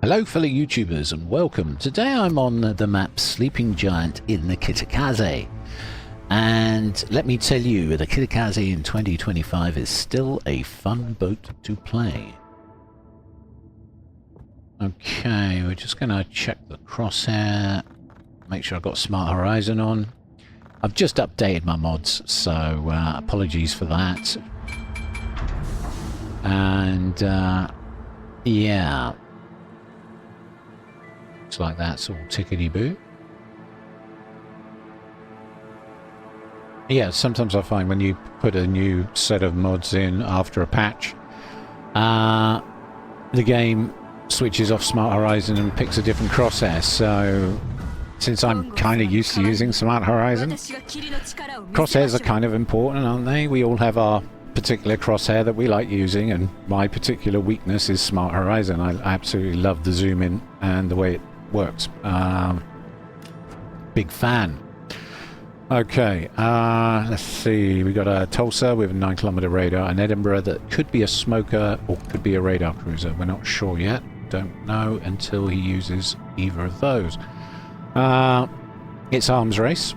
Hello fellow YouTubers and welcome. Today I'm on the map Sleeping Giant in the Kitakaze. And let me tell you, the Kitakaze in 2025 is still a fun boat to play. Okay, we're just going to check the crosshair, make sure I've got Smart Horizon on. I've just updated my mods, so apologies for that. And yeah. Looks like that's all tickety-boo. Yeah, sometimes I find when you put a new set of mods in after a patch, the game switches off Smart Horizon and picks a different crosshair. So, since I'm kind of used to using Smart Horizon, crosshairs are kind of important, aren't they? We all have our particular crosshair that we like using, and my particular weakness is Smart Horizon. I absolutely love the zoom in and the way it works. Big fan. Okay, let's see. We got a Tulsa with a 9-kilometer radar, an Edinburgh that could be a smoker or could be a radar cruiser. We're not sure yet. Don't know until he uses either of those. It's arms race,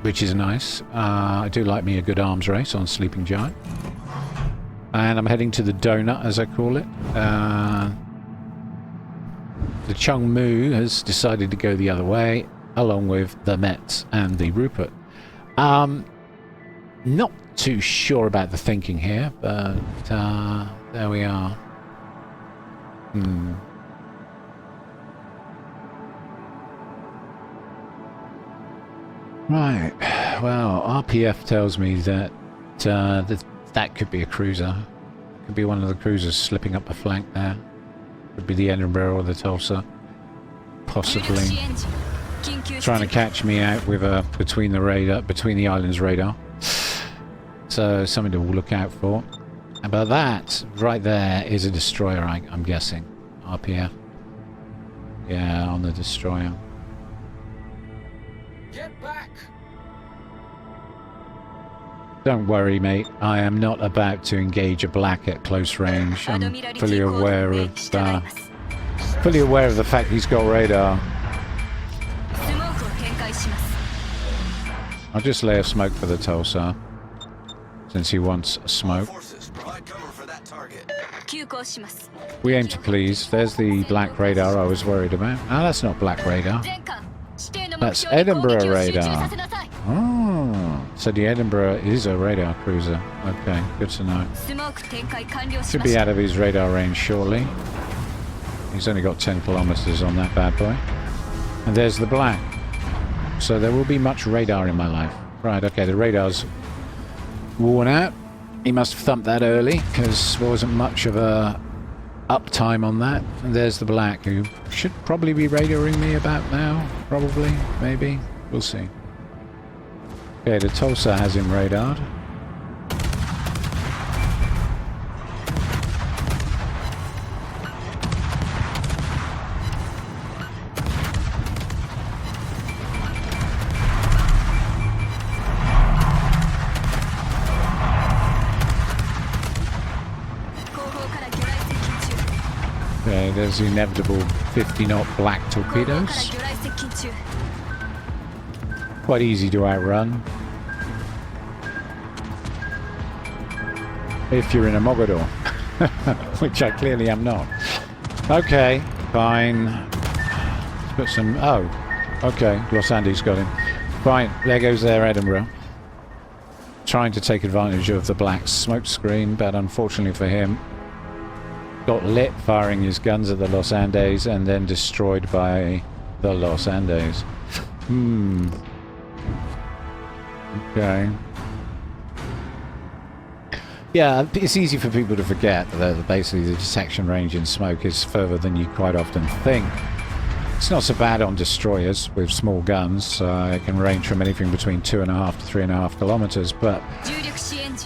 which is nice. I do like me a good arms race on Sleeping Giant. And I'm heading to the donut, as I call it. The Chung Mu has decided to go the other way, along with the Mets and the Rupert. Not too sure about the thinking here, but there we are. Right, well, RPF tells me that that could be a cruiser. Could be one of the cruisers slipping up the flank there. Could be the Edinburgh or the Tulsa. Possibly. Trying to catch me out with a between the islands radar. So something to look out for. But that right there is a destroyer, I'm guessing. RPF. Yeah, on the destroyer. Get back. Don't worry, mate. I am not about to engage a black at close range. I'm fully aware of the fact he's got radar. I'll just lay a smoke for the Tulsa, since he wants a smoke. We aim to please. There's the black radar I was worried about. Ah, that's not black radar. That's Edinburgh radar. Oh, so the Edinburgh is a radar cruiser. Okay, good to know. Should be out of his radar range shortly. He's only got 10 kilometers on that bad boy. And there's the black. So there will be much radar in my life. Right, okay, the radar's worn out. He must have thumped that early, because there wasn't much of a uptime on that. And there's the black, who should probably be radaring me about now. Probably, maybe. We'll see. Okay, the Tulsa has him radared. Okay, there's the inevitable 50-knot black torpedoes. Quite easy to outrun. If you're in a Mogador. Which I clearly am not. Okay, fine. Let's put some... Oh, okay, Los Andes got him. Fine, there goes their Edinburgh. Trying to take advantage of the black smoke screen, but unfortunately for him, got lit firing his guns at the Los Andes and then destroyed by the Los Andes. Okay. Yeah, it's easy for people to forget that basically the detection range in smoke is further than you quite often think. It's not so bad on destroyers with small guns. It can range from anything between 2.5 to 3.5 kilometers, but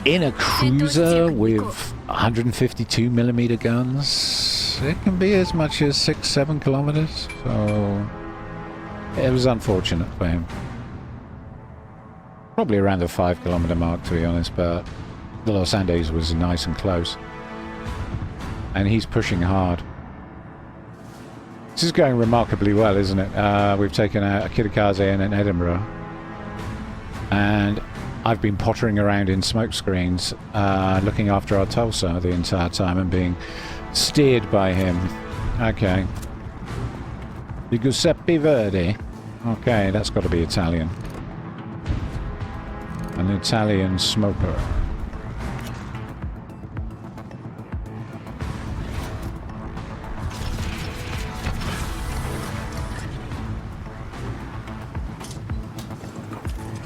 in a cruiser with 152mm guns, it can be as much as 6-7 kilometers. So it was unfortunate for him. Probably around the 5-kilometer mark, to be honest, but the Los Andes was nice and close. And he's pushing hard. This is going remarkably well, isn't it? We've taken out a Kitakaze and an Edinburgh. And I've been pottering around in smoke screens, looking after our Tulsa the entire time and being steered by him. Okay. The Giuseppe Verdi. Okay, that's got to be Italian. An Italian smoker.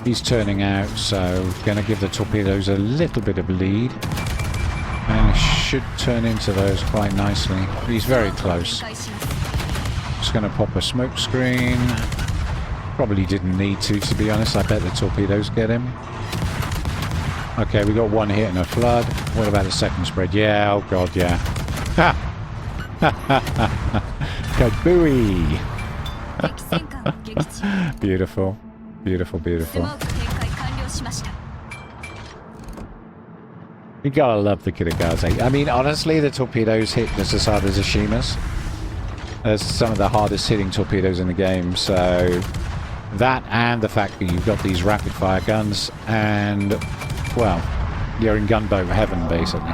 He's turning out, so going to give the torpedoes a little bit of lead. And should turn into those quite nicely. He's very close. Just going to pop a smoke screen. Probably didn't need to be honest. I bet the torpedoes get him. Okay, we got one hit and a flood. What about the second spread? Yeah, oh god, yeah. Ha! Kabooey! Beautiful. Beautiful, beautiful. You gotta love the Kitakaze. I mean, honestly, the torpedoes hit just as hard as Ashima's. There's some of the hardest hitting torpedoes in the game, so that and the fact that you've got these rapid fire guns and, well, you're in gunboat heaven, basically.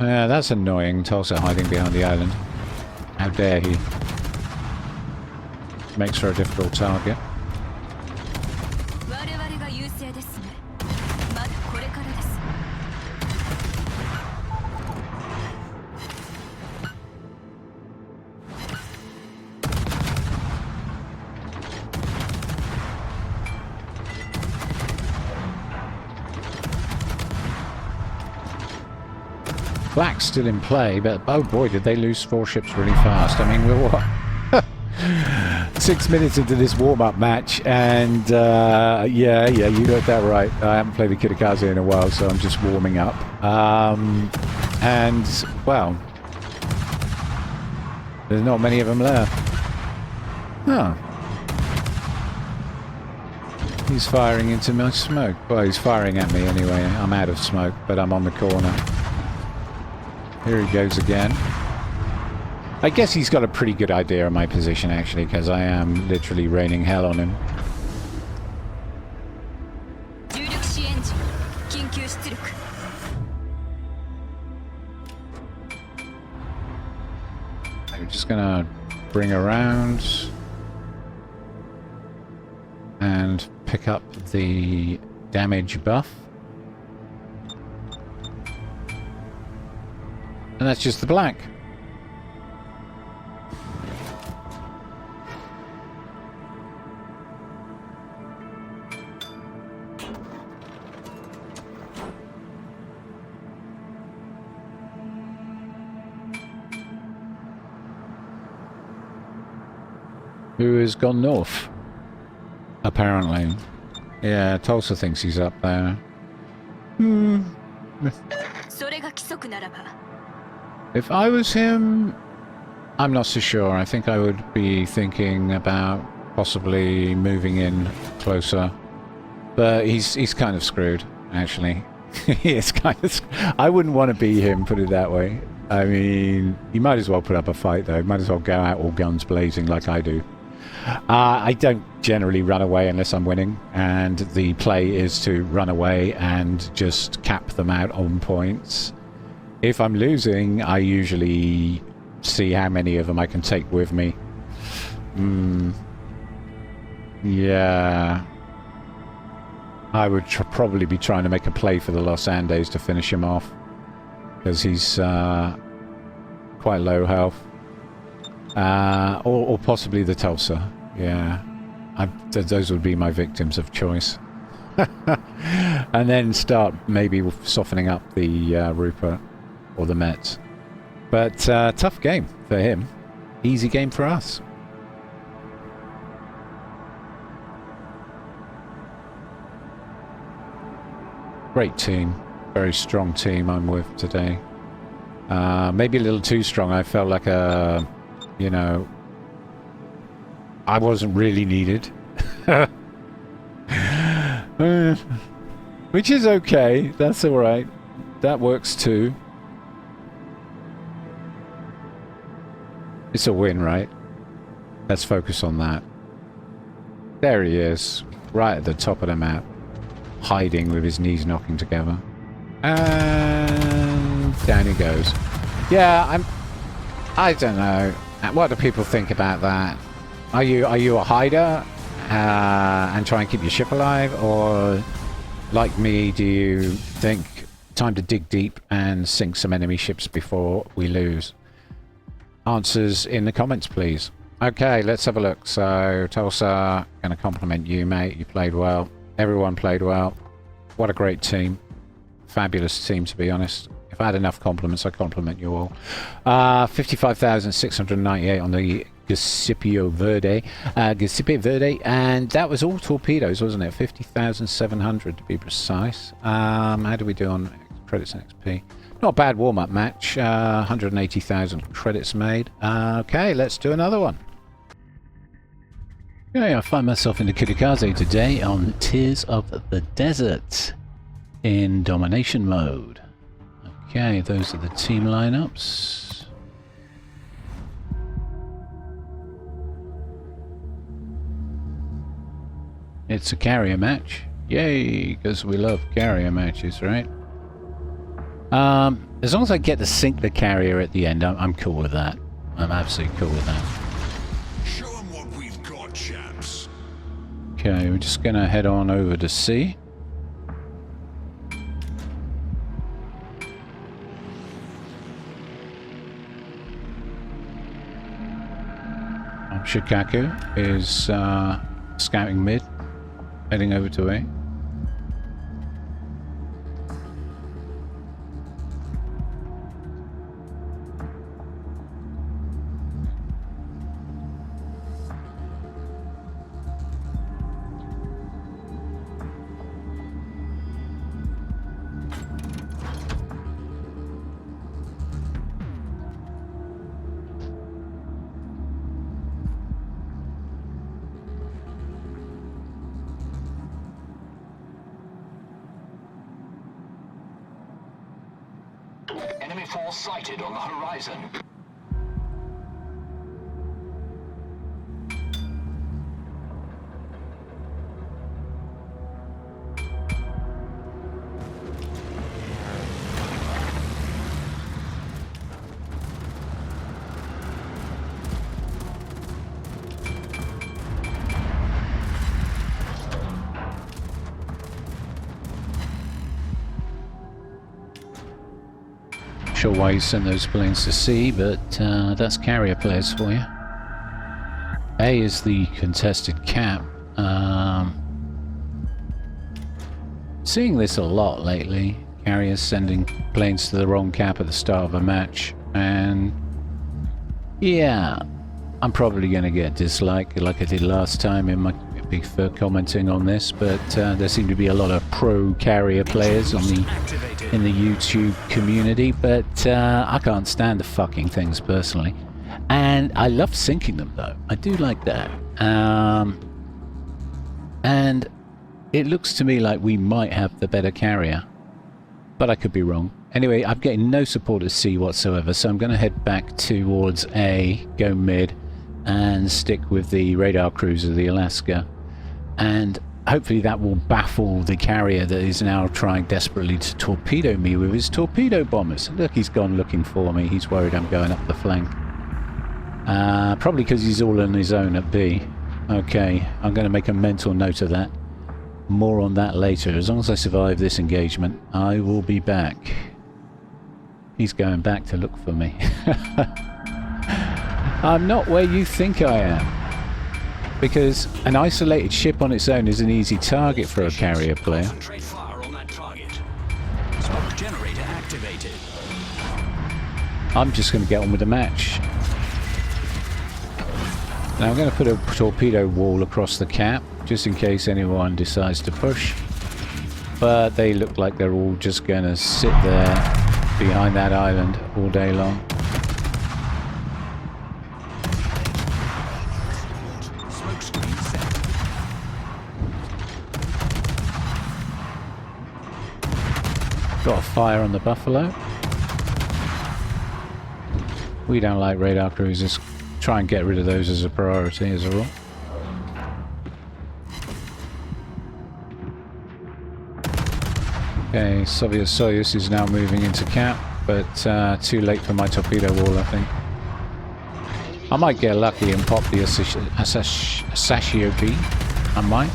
Yeah, that's annoying. Tulsa hiding behind the island. How dare he? Makes her a difficult target. Black's still in play, but oh boy, did they lose 4 ships really fast. I mean, we're what? 6 minutes into this warm-up match, and yeah, you heard that right. I haven't played the Kitakaze in a while, so I'm just warming up. And, well, there's not many of them left. Huh. He's firing into my smoke. Well, he's firing at me anyway. I'm out of smoke, but I'm on the corner. Here he goes again. I guess he's got a pretty good idea of my position, actually, because I am literally raining hell on him. I'm just gonna bring around and pick up the damage buff. And that's just the black. Who has gone north? Apparently. Yeah, Tulsa thinks he's up there. If I was him, I'm not so sure. I think I would be thinking about possibly moving in closer. But he's kind of screwed, actually. He is kind of I wouldn't want to be him, put it that way. I mean, you might as well put up a fight, though. Might as well go out all guns blazing like I do. I don't generally run away unless I'm winning, and the play is to run away and just cap them out on points. If I'm losing, I usually see how many of them I can take with me. Yeah. I would probably be trying to make a play for the Los Andes to finish him off, because he's quite low health. Or possibly the Tulsa. Yeah. Those would be my victims of choice. And then start maybe softening up the Rupert or the Mets. But tough game for him. Easy game for us. Great team. Very strong team I'm with today. Maybe a little too strong. I felt like a... You know, I wasn't really needed. Which is okay. That's alright. That works too. It's a win, right? Let's focus on that. There he is, right at the top of the map, hiding with his knees knocking together. And down he goes. Yeah, I don't know. What do people think about that? Are you a hider and try and keep your ship alive, or like me, do you think time to dig deep and sink some enemy ships before we lose? Answers in the comments, please. Okay, let's have a look. So, Tulsa, gonna compliment you, mate. You played well. Everyone played well. What a great team. Fabulous team, to be honest. If I had enough compliments, I'd compliment you all. 55,698 on the Giuseppe Verde. And that was all torpedoes, wasn't it? 50,700 to be precise. How do we do on credits and XP? Not a bad warm-up match. 180,000 credits made. Okay, let's do another one. Okay, I find myself in the Kitakaze today on Tears of the Desert in domination mode. Okay, those are the team lineups. It's a carrier match. Yay, because we love carrier matches, right? As long as I get to sink the carrier at the end, I'm cool with that. I'm absolutely cool with that. Show 'em what we've got, chaps. Okay, we're just gonna head on over to sea. Shikaku is scouting mid, heading over to A. Enemy force sighted on the horizon. Sure why you sent those planes to sea, but that's carrier players for you. A is the contested cap. Seeing this a lot lately. Carriers sending planes to the wrong cap at the start of a match, and yeah, I'm probably going to get disliked like I did last time in my big fur commenting on this, but there seem to be a lot of pro carrier players on in the YouTube community, but I can't stand the fucking things personally, and I love sinking them though. I do like that, and it looks to me like we might have the better carrier, but I could be wrong. Anyway, I'm getting no support at C whatsoever, so I'm going to head back towards A, go mid, and stick with the radar cruiser, the Alaska, and hopefully that will baffle the carrier that is now trying desperately to torpedo me with his torpedo bombers. Look, he's gone looking for me. He's worried I'm going up the flank. Probably because he's all on his own at B. Okay, I'm going to make a mental note of that. More on that later. As long as I survive this engagement, I will be back. He's going back to look for me. I'm not where you think I am. Because an isolated ship on its own is an easy target for a carrier player. Concentrate fire on that target. Smoke generator activated. I'm just going to get on with the match. Now I'm going to put a torpedo wall across the cap, just in case anyone decides to push. But they look like they're all just going to sit there behind that island all day long. Got a fire on the Buffalo. We don't like radar cruisers. try and get rid of those as a priority as a rule. Okay, Soviet Soyuz is now moving into cap, but too late for my torpedo wall, I think. I might get lucky and pop the Sashio B. I might.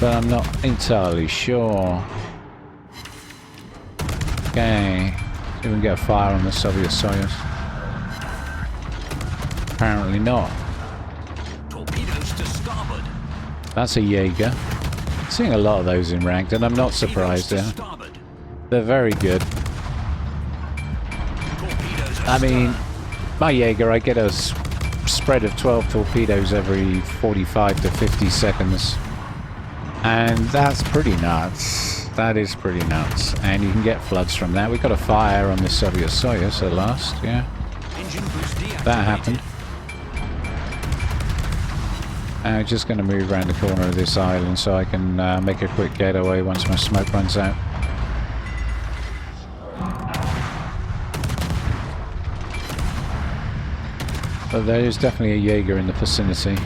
But I'm not entirely sure. Okay. See if we can get a fire on the Soviet Soyuz. Apparently not. Torpedoes to starboard. That's a Jaeger. Seeing a lot of those in ranked, and I'm not surprised. Yeah. They're very good. I mean, my Jaeger, I get a spread of 12 torpedoes every 45 to 50 seconds. And that's pretty nuts. That is pretty nuts. And you can get floods from that. We got a fire on the Soviet Soyuz at last, yeah. That happened. I'm just going to move around the corner of this island so I can make a quick getaway once my smoke runs out. But there is definitely a Jaeger in the vicinity.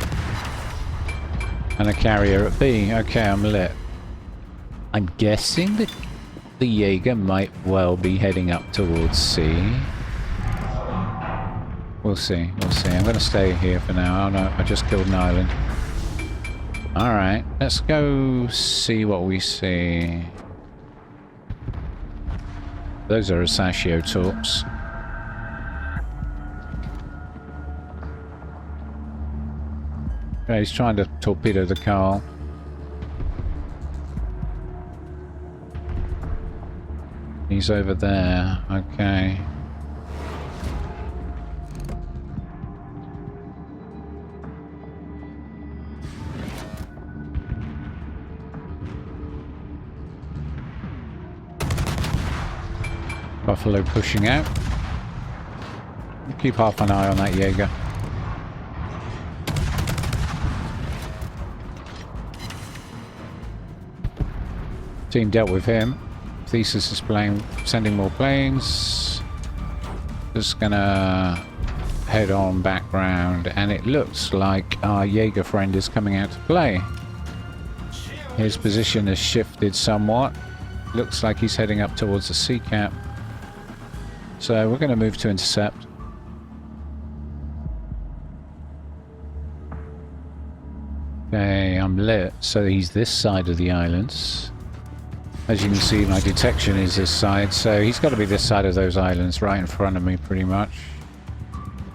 And a carrier at B. Okay, I'm lit. I'm guessing that the Jaeger might well be heading up towards C. We'll see, we'll see. I'm going to stay here for now. Oh no, I just killed an island. Alright, let's go see what we see. Those are Asashio torps. Okay, he's trying to torpedo the Carl. He's over there. Okay. Buffalo pushing out. Keep half an eye on that Jaeger. Team dealt with him. Thesis is sending more planes. Just gonna head on background, and it looks like our Jaeger friend is coming out to play. His position has shifted somewhat. Looks like he's heading up towards the sea cap. So we're going to move to intercept. Okay, I'm lit. So he's this side of the islands. As you can see, my detection is this side. So he's got to be this side of those islands, right in front of me pretty much.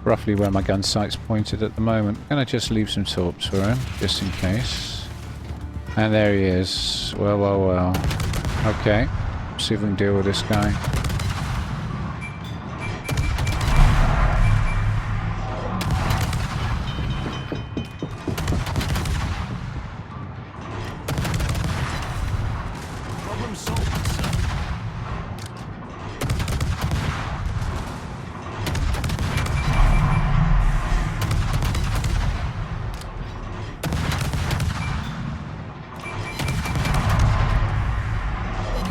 Roughly where my gun sight's pointed at the moment. I'm going to just leave some torps for him, just in case. And there he is. Well, well, well. Okay. See if we can deal with this guy.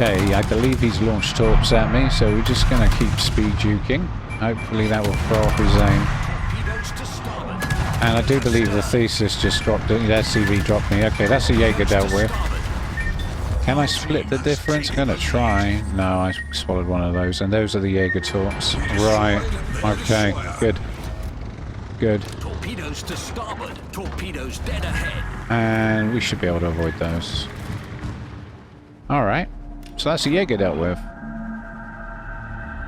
Okay, I believe he's launched torps at me, so we're just going to keep speed juking. Hopefully that will throw off his aim. And I do believe the Thesis just dropped it. That CV dropped me. Okay, that's a Jaeger dealt with. Can I split the difference? I'm going to try. No, I swallowed one of those. And those are the Jaeger torps. Right. Okay, good. Good. Torpedoes to starboard. Torpedoes dead ahead. And we should be able to avoid those. Alright. So that's a Jaeger dealt with.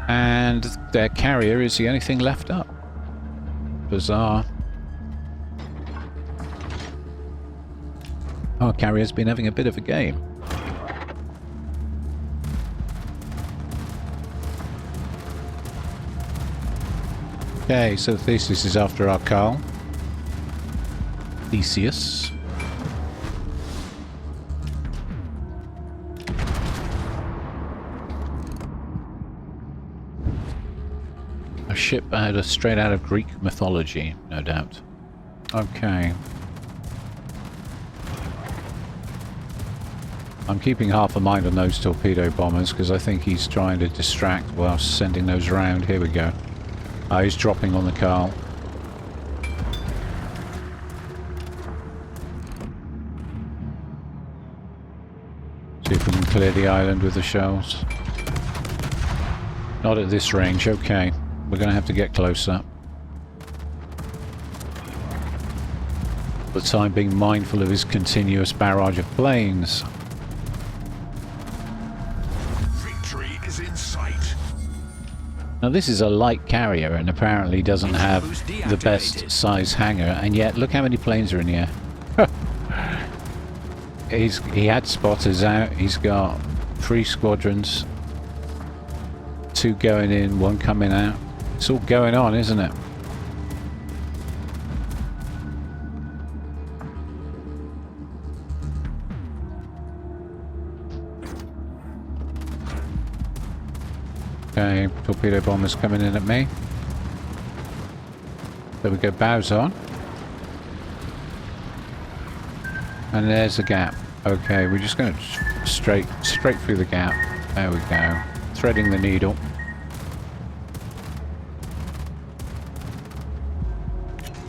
And their carrier is the only thing left up. Bizarre. Our carrier's been having a bit of a game. Okay, so Thesis is after our Carl. Theseus. A ship straight out of Greek mythology, no doubt. Okay. I'm keeping half a mind on those torpedo bombers because I think he's trying to distract while sending those around. Here we go. He's dropping on the Carl. See if we can clear the island with the shells. Not at this range, okay. We're going to have to get closer. For the time being mindful of his continuous barrage of planes. Victory is in sight. Now this is a light carrier and apparently doesn't have the best size hangar, and yet look how many planes are in here. He had spotters out, he's got 3 squadrons. 2 going in, 1 coming out. It's all going on, isn't it? Okay, torpedo bombers coming in at me. There we go, bows on. And there's the gap. Okay, we're just going to straight through the gap. There we go. Threading the needle.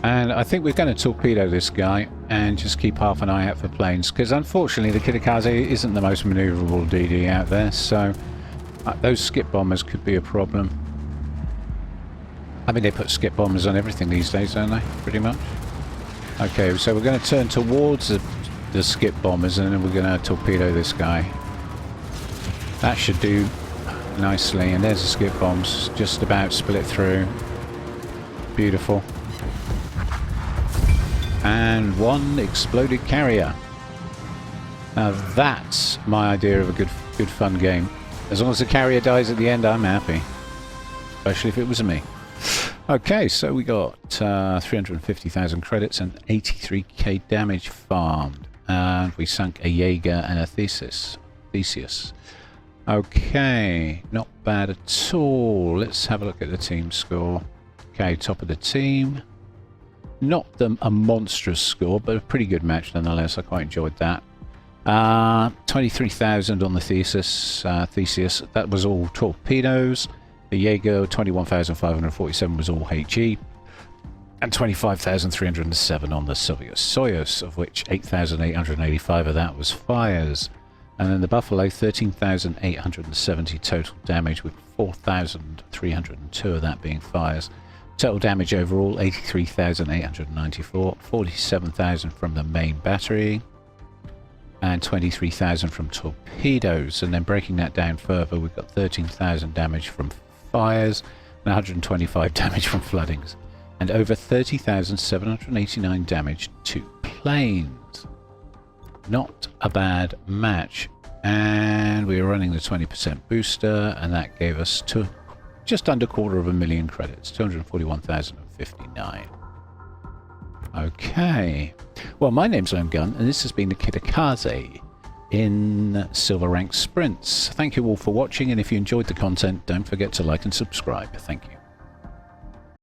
And I think we're going to torpedo this guy and just keep half an eye out for planes, because unfortunately the Kitakaze isn't the most maneuverable DD out there, so those skip bombers could be a problem. I mean, they put skip bombers on everything these days, don't they? Pretty much. Okay, so we're going to turn towards the skip bombers and then we're going to torpedo this guy. That should do nicely. And there's the skip bombs, just about split through. Beautiful. And 1 exploded carrier. Now that's my idea of a good fun game. As long as the carrier dies at the end, I'm happy. Especially if it was me. Okay, so we got 350,000 credits and 83k damage farmed. And we sunk a Jaeger and a Theseus. Okay, not bad at all. Let's have a look at the team score. Okay, top of the team. Not a monstrous score, but a pretty good match nonetheless. I quite enjoyed that. 23,000 on the Theseus. That was all torpedoes. The Jaeger, 21,547 was all HE. And 25,307 on the Soyuz, of which 8,885 of that was fires. And then the Buffalo, 13,870 total damage, with 4,302 of that being fires. Total damage overall, 83,894, 47,000 from the main battery, and 23,000 from torpedoes. And then breaking that down further, we've got 13,000 damage from fires, and 125 damage from floodings, and over 30,789 damage to planes. Not a bad match. And we were running the 20% booster, and that gave us just under 250,000 credits, 241,059. Okay. Well, my name's Ahem, and this has been the Kitakaze in Silver Rank Sprints. Thank you all for watching, and if you enjoyed the content, don't forget to like and subscribe. Thank you.